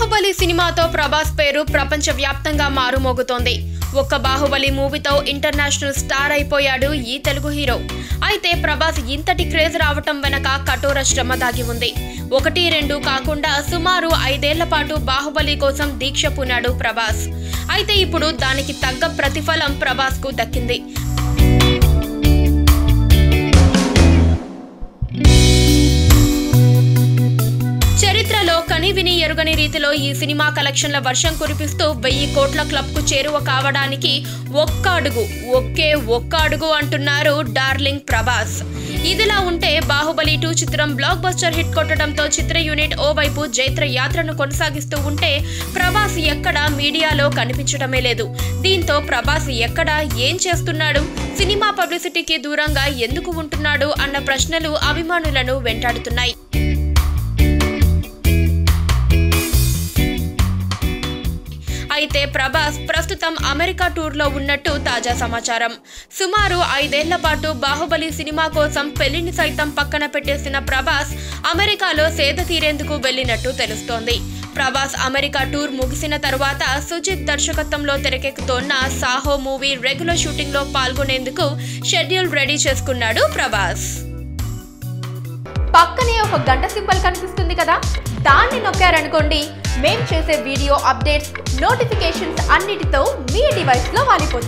బాహుబలి సినిమాతో ప్రభాస్ పేరు ప్రపంచవ్యాప్తంగా మారుమోగుతోంది. ఒక్క బాహుబలి మూవీతో ఇంటర్నేషనల్ స్టార్ అయిపోయాడు ఈ తెలుగు హీరో. అయితే ప్రభాస్ ఇంతటి క్రేజ్ రావటం వెనక కఠోర శ్రమ దాగి ఉంది. 1-2 కాకుండా సుమారు 5 ఏళ్ల పాటు బాహుబలి కోసం దీక్ష పూనాడు ప్రభాస్. అయితే ఇప్పుడు దానికి తగ్గ ప్రతిఫలం ప్రభాస్ కు దక్కింది. చరిత్రలో కనివిని ఎరుగని రీతిలో ఈ సినిమా కలెక్షన్ల వర్షం కురిపిస్తూ 1000 కోట్ల క్లబ్ కు చేరువ కావడానికి ఒక్క అడుగు అంటున్నారు డార్లింగ్ ప్రభాస్. ఇదిలా ఉంటే బాహుబలి 2 చిత్రం బ్లాక్ బస్టర్ హిట్ కొట్టడంతో చిత్ర యూనిట్ ఓవైపు జైత్ర యాత్రను కొనసాగిస్తూ ఉంటే ప్రభాస్ ఎక్కడా మీడియాలో కనిపించడమే లేదు. దీంతో ప్రభాస్ ఎక్కడా ఏం చేస్తున్నాడు, సినిమా పబ్లిసిటీకి దూరంగా ఎందుకు ఉంటున్నాడు అన్న ప్రశ్నలు అభిమానులను వెంటాడుతున్నాయి. అయితే ప్రభాస్ ప్రస్తుతం అమెరికా టూర్లో ఉన్నట్టు తాజా సమాచారం. సుమారు 5 ఏళ్ల పాటు బాహుబలి సినిమా కోసం పెళ్లిని సైతం పక్కన పెట్టేసిన ప్రభాస్ అమెరికాలో సేద తీరేందుకు వెళ్లినట్టు తెలుస్తోంది. ప్రభాస్ అమెరికా టూర్ ముగిసిన తరువాత సుజిత్ దర్శకత్వంలో తెరకెక్కుతోన్న సాహో మూవీ రెగ్యులర్ షూటింగ్ లో పాల్గొనేందుకు షెడ్యూల్ రెడీ చేసుకున్నాడు ప్రభాస్. పక్కనే ఒక గంట సింబల్ కనిపిస్తుంది కదా, దాన్ని నొక్కారనుకోండి, మేం చేసే వీడియో అప్డేట్స్, నోటిఫికేషన్స్ అన్నిటితో మీ డివైస్లో వాలిపోతుంది.